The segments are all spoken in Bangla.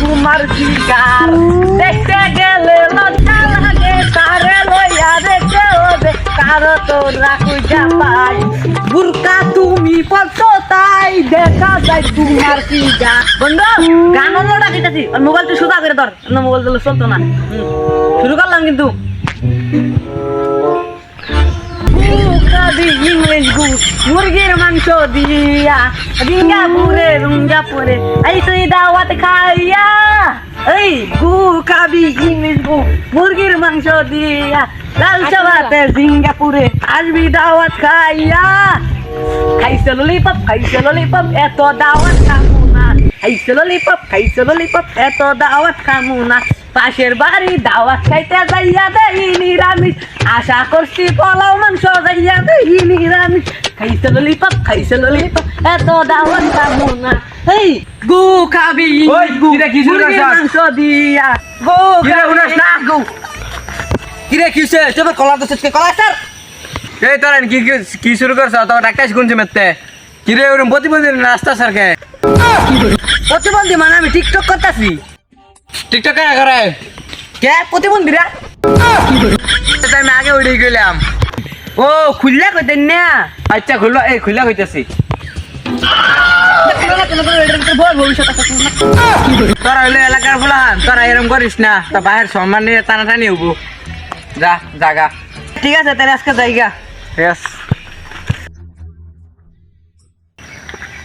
তোমার ফিগার দেখতে গেলে লজ্জা লাগে তারে লইয়া দেখতে হবে কারো তো রাখুজা পাই বুরকা তুমি পড়ছো তাই দেখা যায় তোমার ফিগার বন্ধু গান অন্য ডাকিতেছি আর মোবাইলটা সোজা করে ধর মোবাইল দিলে চলতো না শুরু করলাম কিন্তু ইংলিশ গু মুরগির মাংস দিয়া রুঙ্গাপুরে এই তুই দাওয়াত খাইয়া এই গু খাবি ইংলিশ গু মুরগির মাংস দিয়া লাল চাবাতে সিঙ্গাপুরে আসবি দাওয়াত খাইয়া খাইছে ললিপপ এত দাওয়াত খামু না খাইছে ললিপপ এত দাওয়াত খামু না পাশের বাড়ি দাওয়াত খাইতে যাইয়া দেই নিরামিষ আশা করছি পোলাও মাংস যাইয়া দেই নিরামিষ খাইছে ললিপপ এত দাওয়াত খামু না এই গু খাবি মুরগির মাংস দিয়া গু খাবি না গু কিরে কিছে তোর কলা তো সেটকে কলা স্যার এই তোরা কি শুরু করছ তো ডাক্তার শুনছি মেতে কিরে ওরম প্রতিবন্ধী রাস্তা সরকে প্রতিবন্ধী মানে আমি টিকটক করতেছি টিকটক করে কে প্রতিবন্ধীরা আমি আগে উড়ে গেলাম ও খুললা কইতেন না আচ্ছা খুললো এই খুললা কইতেছি তোরা হইলে এলাকার বলান তোরা এরম করিস না তা বাইরের সম্মান নিয়ে টানাটানি হবো যা জাগা ঠিক আছে তাহলে আজকে জায়গা ইয়েস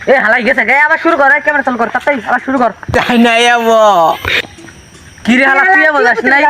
এ হালাই গেছে গে আবার শুরু কর ক্যামেরা চালু কর তাই আবার শুরু কর তাই নাই কি রে হালা তুই বলাস নাই